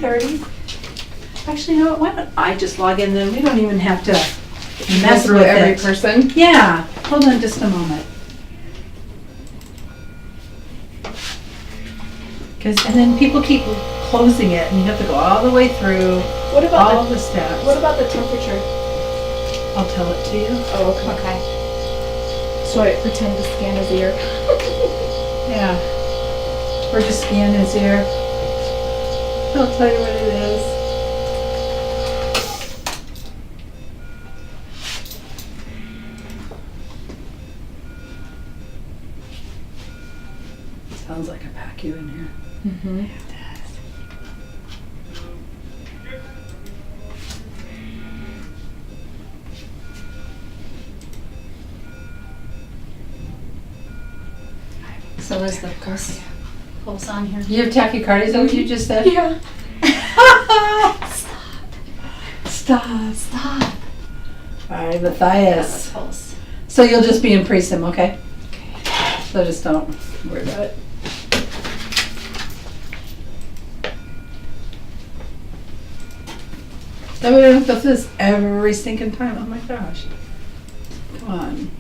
13:30. Actually, you know what? Why don't I just log in, then we don't even have to Go mess through with every it. person. Yeah, hold on just a moment. And then people keep closing it, and you have to go all the way through What about all the steps. What about the temperature? I'll tell it to you. Oh, okay. Okay. So I pretend to scan his ear. Yeah. Or just scan his ear. I'll tell you what it is. Sounds like a pack you in here. Mm-hmm. So is the pulse on here? You have tachycardia, is that what you just said? Yeah. Stop. Stop. All right, Yeah, Matthias. pulse. So you'll just be in presim, okay? So just don't worry about it. That way we don't have to go through this every stinking time. Oh my gosh. Come on.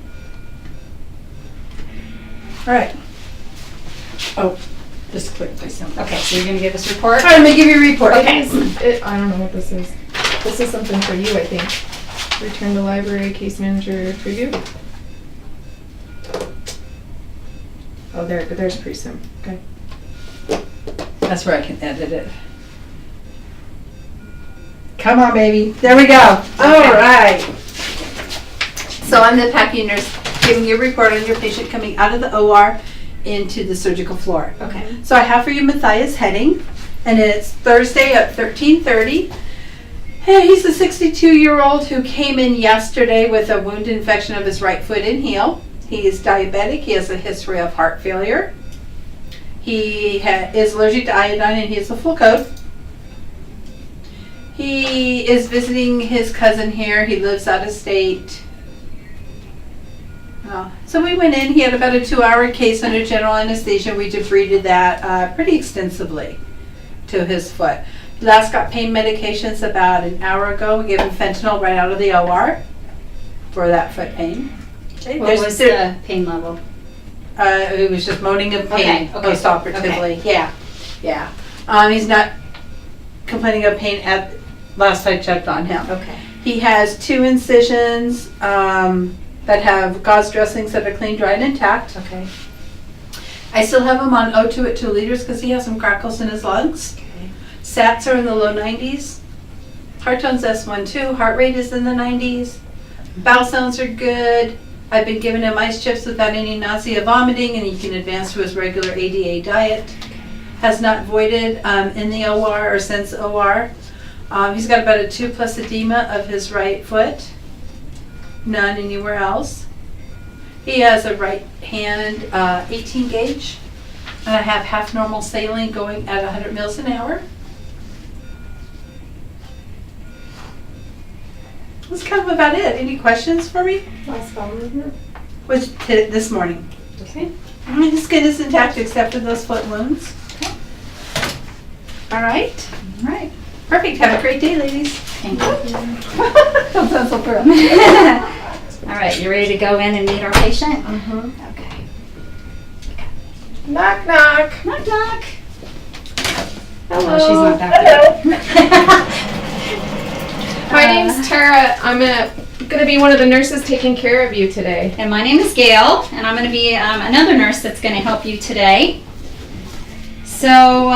All right. Oh, just quickly something. Okay, so you're gonna give us a report? All right, let me give you a report. Okay. I don't know what this is. This is something for you, I think. Return to library, case manager preview. Oh, there's presim. Okay. That's where I can edit it. Come on, baby. There we go. All right. So I'm the PACU nurse giving you a report on your patient coming out of the OR into the surgical floor. Okay. So I have for you Matthias Hedding, and it's Thursday at 13:30. Hey, he's a 62-year-old who came in yesterday with a wound infection of his right foot and heel. He is diabetic. He has a history of heart failure. He is allergic to iodine, and he has a full code. He is visiting his cousin here. He lives out of state. So we went in. He had about a 2-hour case under general anesthesia. We debrided that pretty extensively to his foot. He last got pain medications about an hour ago. We gave him fentanyl right out of the OR for that foot pain. Okay, What was the pain level? It was just moaning of pain Okay, post-operatively. Yeah. He's not complaining of pain at last I checked on him. Okay. He has 2 incisions that have gauze dressings that are clean, dry, and intact. Okay. I still have him on O2 at 2 liters because he has some crackles in his lungs. Okay. Sats are in the low 90s. Heart tone's S1-2. Heart rate is in the 90s. Bowel sounds are good. I've been giving him ice chips without any nausea, vomiting, and he can advance to his regular ADA diet. Has not voided in the OR or since OR. He's got about a 2+ edema of his right foot. None anywhere else. He has a right hand 18 gauge. And I have half normal saline going at 100 mils an hour. That's kind of about it. Any questions for me? Last bowel movement. Was this morning. Okay. His skin is intact except for those foot wounds. Okay. All right. All right. Perfect. Have a great day, ladies. Thank you. Don't sound so thrilled. All right, you ready to go in and meet our patient? Mm-hmm. Okay. Knock, knock. Knock, knock. Hello. Oh, she's not back yet. My name's Tara. I'm gonna be one of the nurses taking care of you today. And my name is Gayle, and I'm going to be another nurse that's going to help you today. So,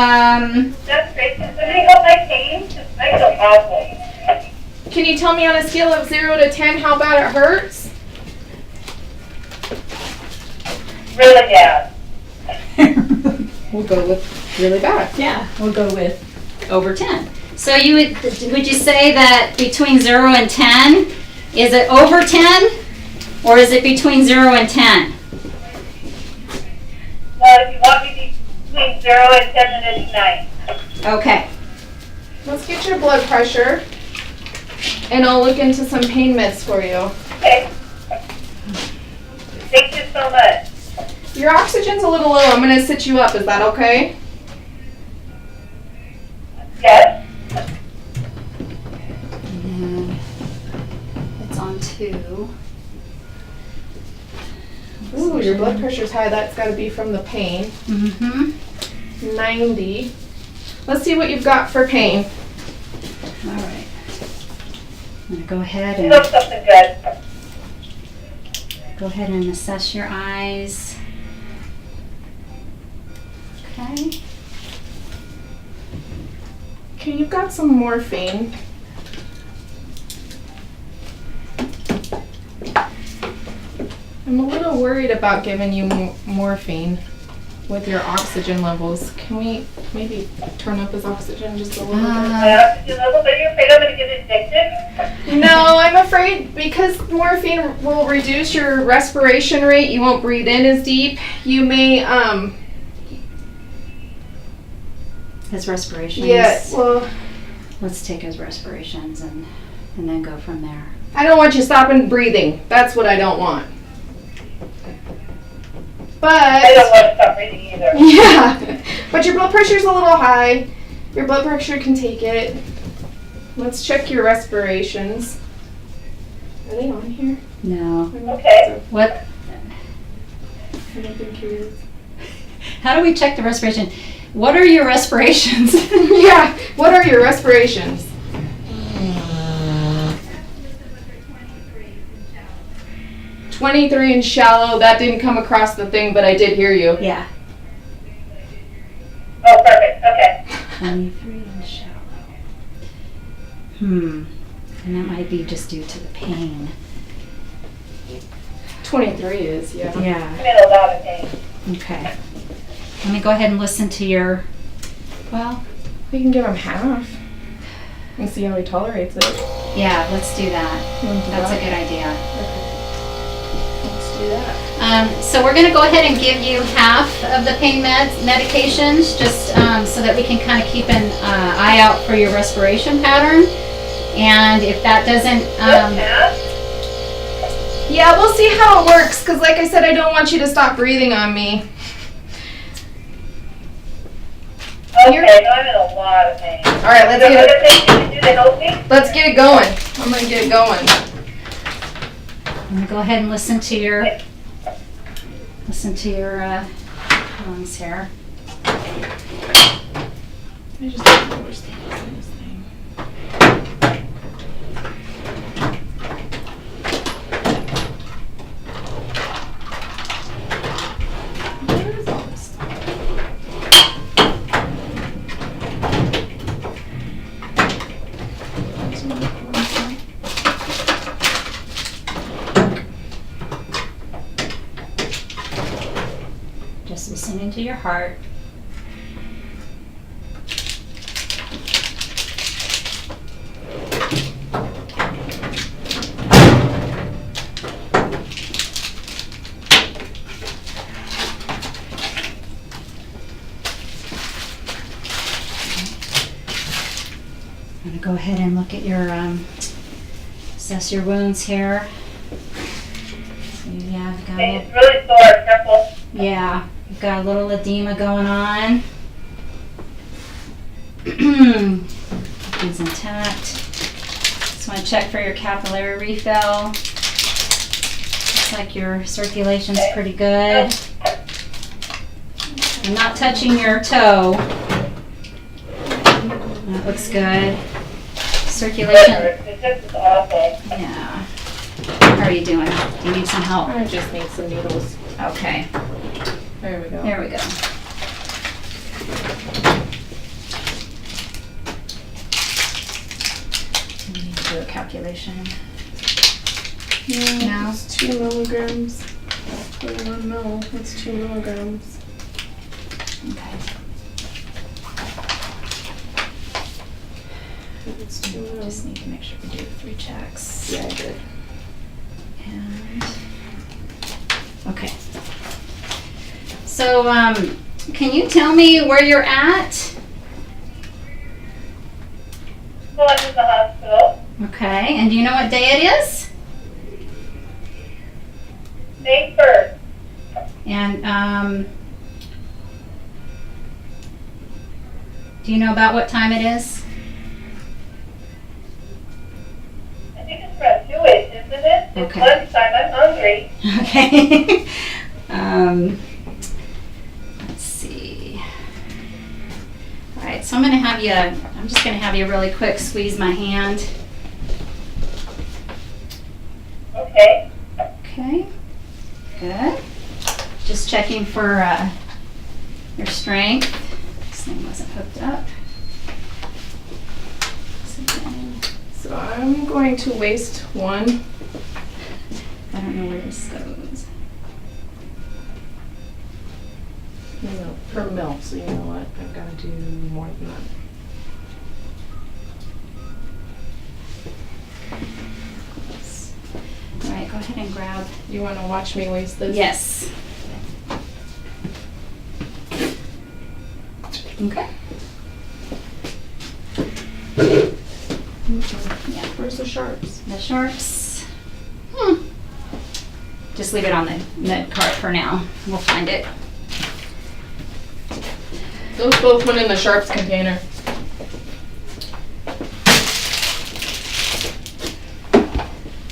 That's great. Can somebody help my pain? I feel awful. Can you tell me on a scale of 0 to 10 how bad it hurts? Really bad. We'll go with really bad. yeah, We'll go with. over 10. So would you say that between 0 and 10, is it over 10, or is it between 0 and 10? Well, if you want me between 0 and 10, then it's 9. Okay. Let's get your blood pressure, and I'll look into some pain meds for you. Okay. Thank you so much. Your oxygen's a little low. I'm gonna sit you up. Is that okay? Yes? PTZ2. Ooh, your blood pressure's high. That's got to be from the pain. Mm-hmm. 90. Let's see what you've got for pain. All right. I'm gonna go ahead You know and something good. assess your eyes. Okay. Okay, you've got some morphine. I'm a little worried about giving you morphine with your oxygen levels. Can we maybe turn up his oxygen just a little bit? My oxygen levels, are you afraid I'm gonna get addicted? No, I'm afraid because morphine will reduce your respiration rate. You won't breathe in as deep. You may, His respirations. yeah, well, Let's take his respirations and then go from there. I don't want you stopping breathing. That's what I don't want. I don't But, want to stop breathing either. yeah, but your blood pressure's a little high. Your blood pressure can take it. Let's check your respirations. Are they on here? No. Okay. What? I don't think he is. How do we check the respiration? What are your respirations? Yeah, what are your respirations? Uh, 23 and shallow. That didn't come across the thing, but I did hear you. Yeah. Oh, perfect, okay. 23 and shallow. And that might be just due to the pain. 23 is, yeah. Yeah. I'm in a lot of pain. Okay. Let me go ahead and listen to your, well, We can give him half and see how he tolerates it. yeah, let's do that. You want to do That's a that? good idea. Let's do that. So we're going to go ahead and give you half of the pain medications, just so that we can kind of keep an eye out for your respiration pattern. And if that doesn't, Yeah? Yeah, we'll see how it works, because like I said, I don't want you to stop breathing on me. Okay, no, I'm in a lot of pain. All right, let's Is there get other it. things you can do to help me? Let's get it going. I'm gonna get it going. I'm going to go ahead and listen to your lungs here. I just don't know where's this thing. Where is all this stuff? Just listening to your heart. I'm going to go ahead and look at your, assess your wounds here. So, yeah, I've got a Okay, little, it's really sore, careful. yeah, you've got a little edema going on. Everything's intact. Just want to check for your capillary refill. Looks like your circulation's pretty good. I'm not touching your toe. That looks good. Circulation, It's just awful. yeah. How are you doing? Do you need some help? I just need some needles. Okay, There we go. there we go. We need to do a calculation. Yeah, No. it's 2 milligrams. 1 mil. That's 2 milligrams. Okay. It's 2 mil. Just need to make sure we do 3 checks. Yeah, I did. And, okay. So, can you tell me where you're at? Well, I'm in the hospital. Okay, and do you know what day it is? May 1st. And, do you know about what time it is? I think it's around 2-ish, isn't minutes. It's Okay. lunchtime, I'm hungry. Okay. Let's see. All right, so I'm just gonna have you really quick squeeze my hand. Okay. Okay, good. Just checking for your strength. This thing wasn't hooked up. So I'm going to waste one. I don't know where this goes. No, per mil, so you know what? I've got to do more than that. All right, go ahead and grab. You want to watch me waste this? Yes. Okay. Yeah. Where's the sharps? The sharps. Just leave it on the cart for now. We'll find it. Those both went in the sharps container.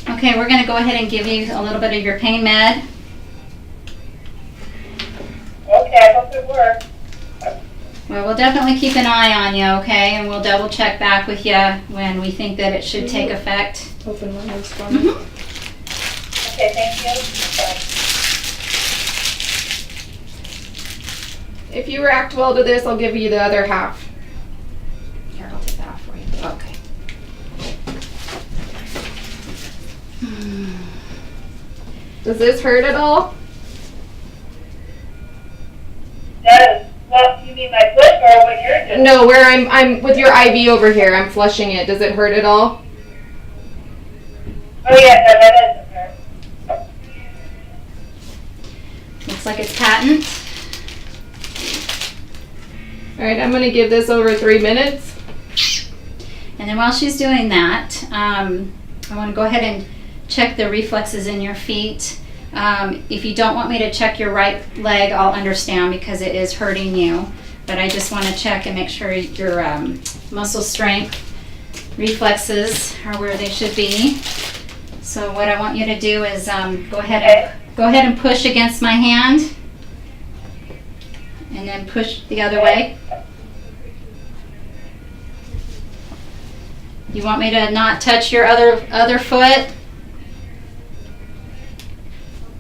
Okay, we're gonna go ahead and give you a little bit of your pain med. Okay, I hope it works. Well, we'll definitely keep an eye on you, okay? And we'll double check back with you when we think that it should take effect. Open one of those for me. Mhm. Okay, thank you. If you react well to this, I'll give you the other half. Here, I'll take that off for you. Okay. Does this hurt at all? Does, well, you mean my foot or what you're doing? No, where I'm with your IV over here. I'm flushing it. Does it hurt at all? Oh yeah, no, that doesn't hurt. Looks like it's patent. All right, I'm gonna give this over 3 minutes. And then while she's doing that, I want to go ahead and check the reflexes in your feet. If you don't want me to check your right leg, I'll understand because it is hurting you. But I just want to check and make sure your muscle strength, reflexes are where they should be. So what I want you to do is go ahead and push against my hand, and then push the other way. You want me to not touch your other foot?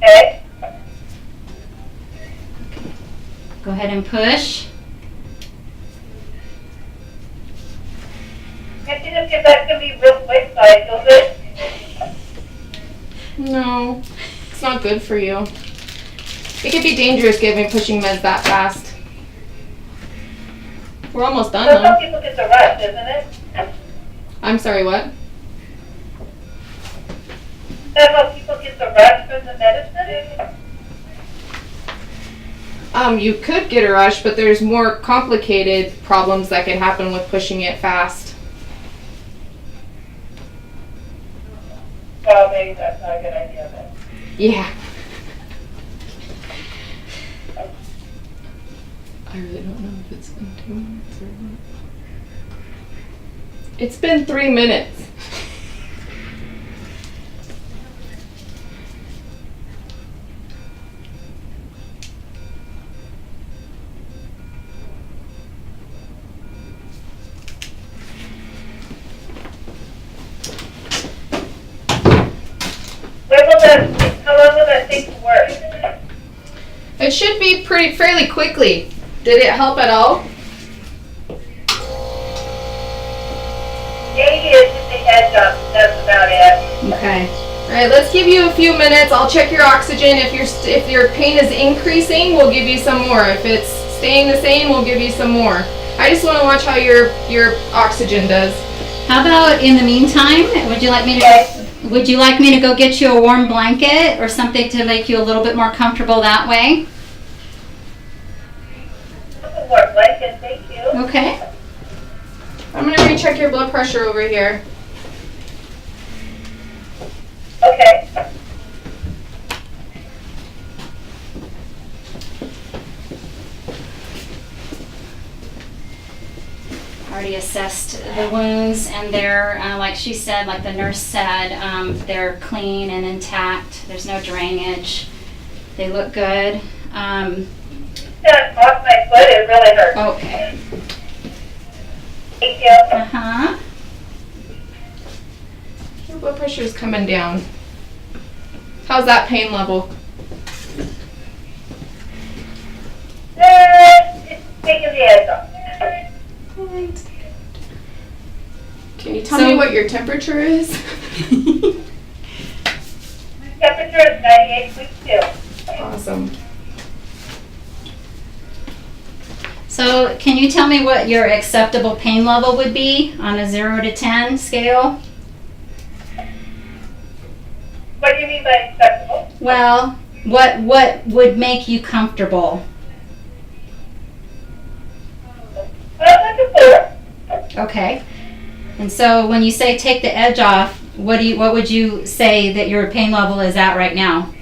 Okay. Go ahead and push. Can't you just get back to me real quick so I feel good? No, it's not good for you. It could be dangerous pushing meds that fast. We're almost done So some though. people get the rush, isn't it? I'm sorry, what? That's how people get the rush from the medicine? You could get a rush, but there's more complicated problems that could happen with pushing it fast. Well, maybe that's not a good idea then. Yeah. I really don't know if it's been 2 minutes or not. It's been 3 minutes. How long will that take to work? It should be fairly quickly. Did it help at all? Maybe it's just a heads up, that's about it. Okay. All right, let's give you a few minutes. I'll check your oxygen. If your pain is increasing, we'll give you some more. If it's staying the same, we'll give you some more. I just want to watch how your oxygen does. How about in the meantime, would you like me to go get you a warm blanket or something to make you a little bit more comfortable that way? A warm blanket, thank you. Okay. I'm gonna recheck your blood pressure over here. Okay. Alrighty, already assessed the wounds, and they're, like she said, like the nurse said, they're clean and intact. There's no drainage. They look good. Just off my foot, it really hurts. Okay. Thank you. Uh-huh. Your blood pressure is coming down. How's that pain level? It's taking the edge off. Can you tell me what your temperature is? My temperature is 98.2. Awesome. So can you tell me what your acceptable pain level would be on a 0 to 10 scale? What do you mean by acceptable? Well, what would make you comfortable? Like a 4. Okay. And so when you say take the edge off, what would you say that your pain level is at right now?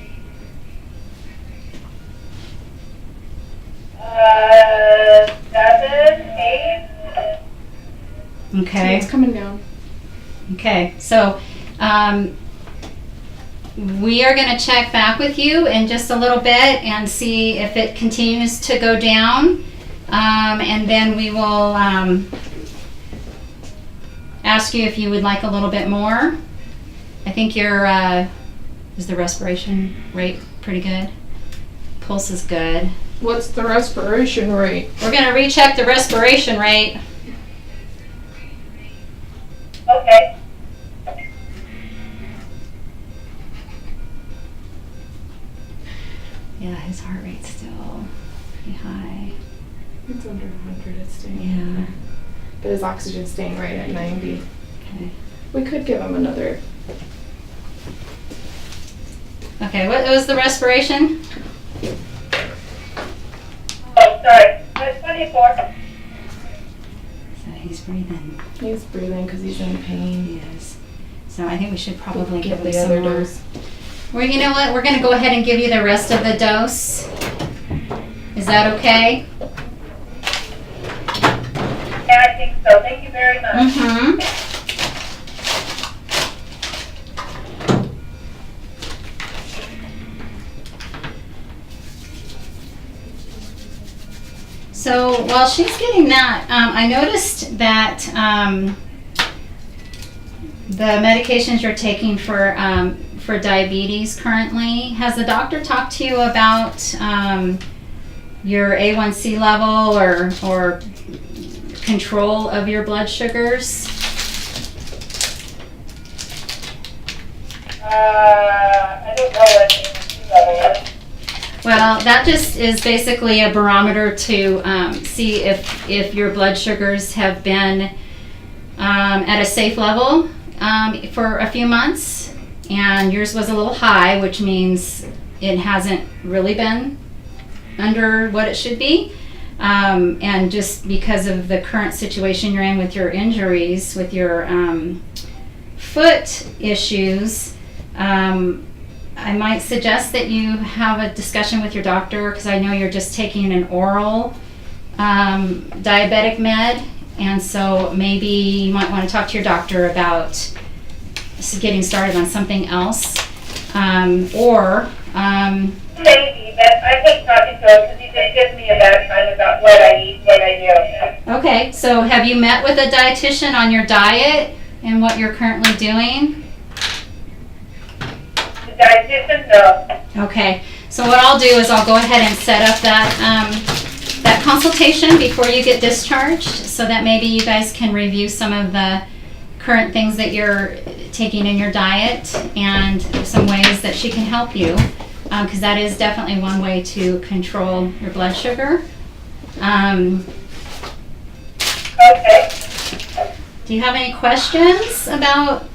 7, 8. Okay. It's coming down. Okay. So we are going to check back with you in just a little bit and see if it continues to go down. And then we will ask you if you would like a little bit more. I think your is the respiration rate pretty good? Pulse is good. What's the respiration rate? We're going to recheck the respiration rate. Okay. Yeah, his heart rate's still pretty high. It's under 100. It's staying. Yeah. But his oxygen's staying right at 90. Okay. We could give him another. Okay, what was the respiration? Oh, sorry. 24. So he's breathing. He's breathing because he's in pain. He is. So I think we should probably give him the some other more. dose. Well, you know what? We're going to go ahead and give you the rest of the dose. Is that okay? Yeah, I think so. Thank you very much. Mm-hmm. So while she's getting that, I noticed that the medications you're taking for diabetes currently, has the doctor talked to you about your A1C level or control of your blood sugars? I don't know what the level is. Well, that just is basically a barometer to see if your blood sugars have been at a safe level for a few months, and yours was a little high, which means it hasn't really been under what it should be. And just because of the current situation you're in with your injuries, with your foot issues, I might suggest that you have a discussion with your doctor, because I know you're just taking an oral diabetic med, and so maybe you might want to talk to your doctor about getting started on something else, or Maybe, but I hate talking to him because he just gives me a bad time about what I eat, what I do. okay, so have you met with a dietitian on your diet and what you're currently doing? The dietitian, no. Okay, so what I'll do is I'll go ahead and set up that that consultation before you get discharged, so that maybe you guys can review some of the current things that you're taking in your diet and some ways that she can help you, because that is definitely one way to control your blood sugar. Okay. Do you have any questions about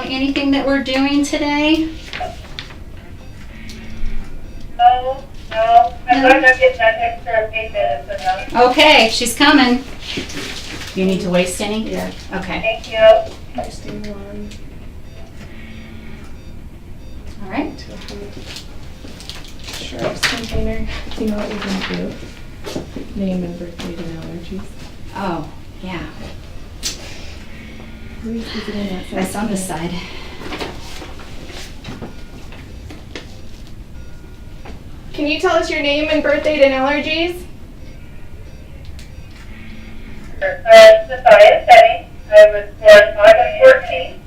anything that we're doing today? No. I'm going to get that extra 8 minutes enough. Okay, she's coming. You need to waste any? Yeah. Okay. Thank you. Testing one. All right. To a sharps container. You know what we're going to do? Name and birth date and allergies. Oh, yeah. Is it in that side? That's on this side. Can you tell us your name and birth date and allergies? Matthias Hedding. I was born August 14th.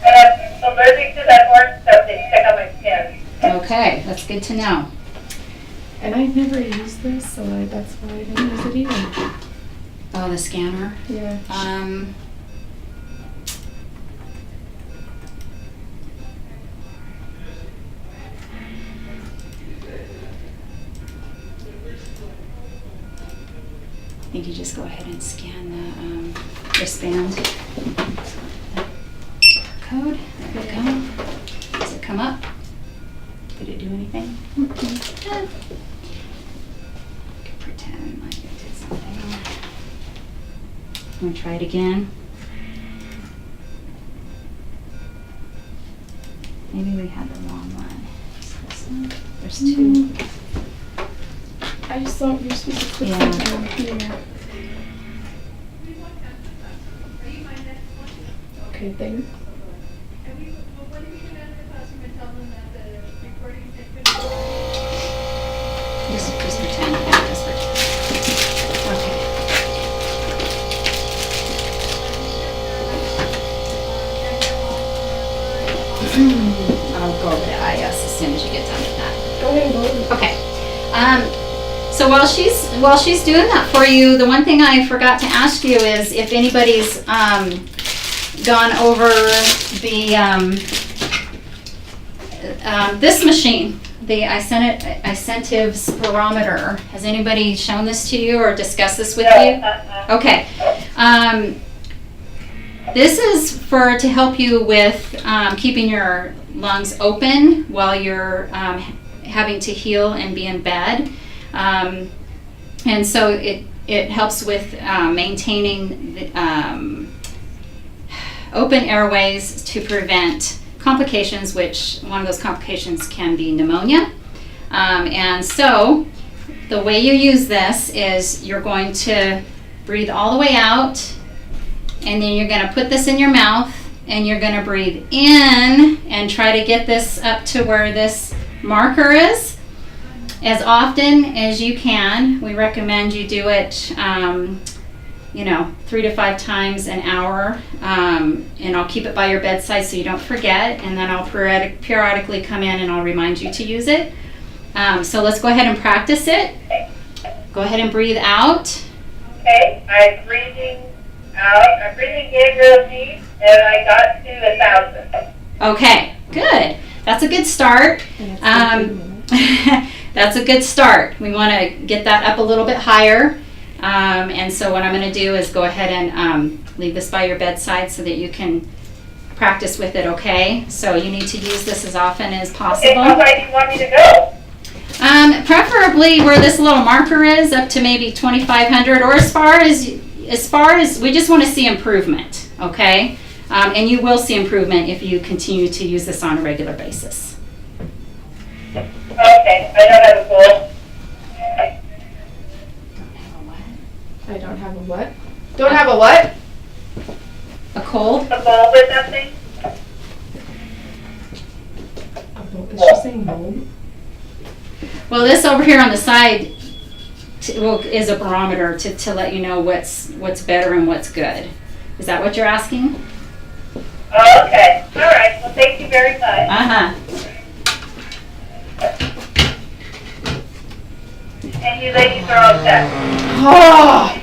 And I'm allergic to that orange stuff they stick on my skin. Okay, that's good to know. And I've never used this, so that's why I didn't use it either. Oh, the scanner. Yeah. I think you just go ahead and scan the wristband code. There we go. Does it come up? Did it do anything? Could pretend like it did something. I'm gonna try it again. Maybe we had the wrong one. Is this one? There's two. I just don't, you're supposed to click Yeah. it down here. Okay, thanks. Just pretend. Yeah, just pretend. Okay. I'll go over to IS as soon as you get done with that. Go ahead and go. Okay. So while she's doing that for you, the one thing I forgot to ask you is if anybody's gone over the this machine, the isentive spirometer. Has anybody shown this to you or discussed this with you? Okay. This is to help you with keeping your lungs open while you're having to heal and be in bed. And so it helps with maintaining the, open airways to prevent complications, which one of those complications can be pneumonia. And so the way you use this is you're going to breathe all the way out, and then you're going to put this in your mouth, and you're going to breathe in and try to get this up to where this marker is as often as you can. We recommend you do it 3 to 5 times an hour, and I'll keep it by your bedside so you don't forget, and then I'll periodically come in and I'll remind you to use it. So let's go ahead and practice it. Go ahead and breathe out. Okay, I'm breathing out. I'm breathing in real deep, and I got to 1,000. Okay, good. That's a good start. That's a good start. We want to get that up a little bit higher. And so what I'm going to do is go ahead and leave this by your bedside so that you can practice with it, okay? So you need to use this as often as possible. Okay, how high do you want me to go? Preferably where this little marker is, up to maybe 2,500, or as far as we just want to see improvement, okay? And you will see improvement if you continue to use this on a regular basis. Okay, I don't have a goal. I don't have a what? Don't have a what? A cold? A goal with something? Is she saying mold? Well, this over here on the side is a barometer to let you know what's better and what's good. Is that what you're asking? Oh, okay. All right. Well, thank you very much. Uh-huh. And you ladies are all set. Oh!